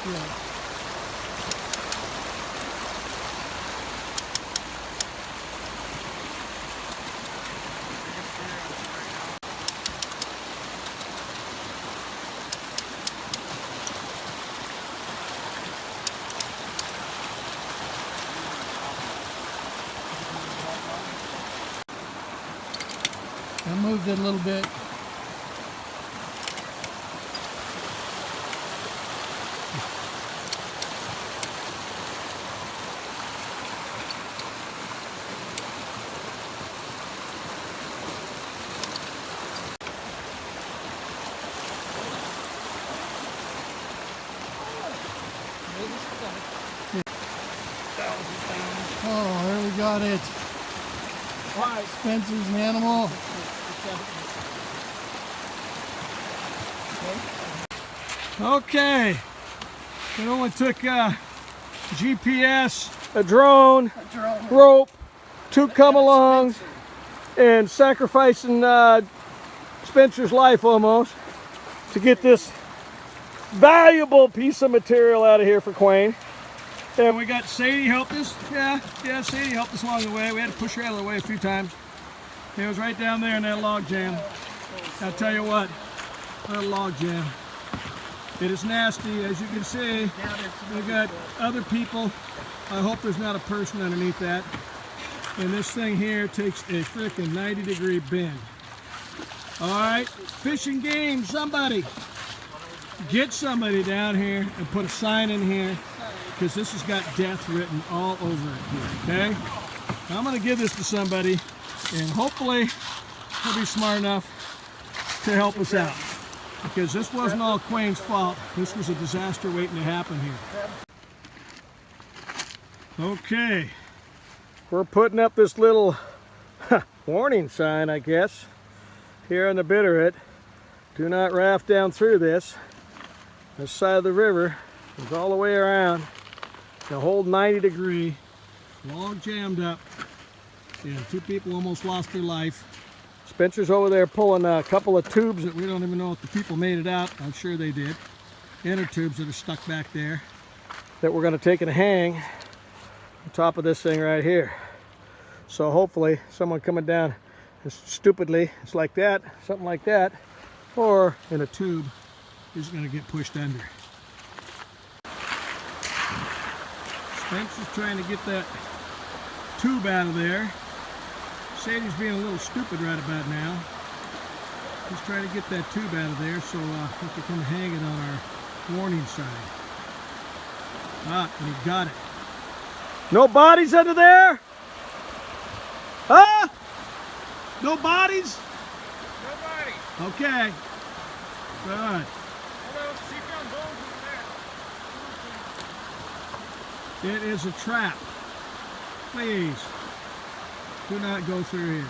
Yeah. I moved it a little bit. Oh, there we got it. Spencer's an animal. Okay, it only took GPS, a drone, rope, 2 come-alongs, and sacrificing Spencer's life almost to get this valuable piece of material out of here for Quayne. And we got Sadie helped us. Yeah, Sadie helped us along the way. We had to push her out of the way a few times. It was right down there in that log jam. I'll tell you what a log jam. It is nasty, as you can see. We got other people. I hope there's not a person underneath that. And this thing here takes a freaking 90-degree bend. All right, fishing game, somebody. Get somebody down here and put a sign in here, because this has got death written all over it here, okay? I'm gonna give this to somebody, and hopefully they'll be smart enough to help us out. Because this wasn't all Quayne's fault. This was a disaster waiting to happen here. Okay, we're putting up this little warning sign, I guess, here on the Bitterroot. Do not raft down through this. This side of the river is all the way around. The whole 90-degree, log jammed up. Yeah, 2 people almost lost their life. Spencer's over there pulling a couple of tubes that we don't even know if the people made it out. I'm sure they did. Inner tubes that are stuck back there that we're going to take and hang on top of this thing right here. So hopefully someone coming down stupidly, it's like that, something like that, or in a tube is going to get pushed under. Spencer's trying to get that tube out of there. Sadie's being a little stupid right about now. He's trying to get that tube out of there so we can hang it on our warning sign. Ah, and he got it. No bodies under there? Huh? No bodies? No bodies. Okay. Good. It is a trap. Please do not go through here.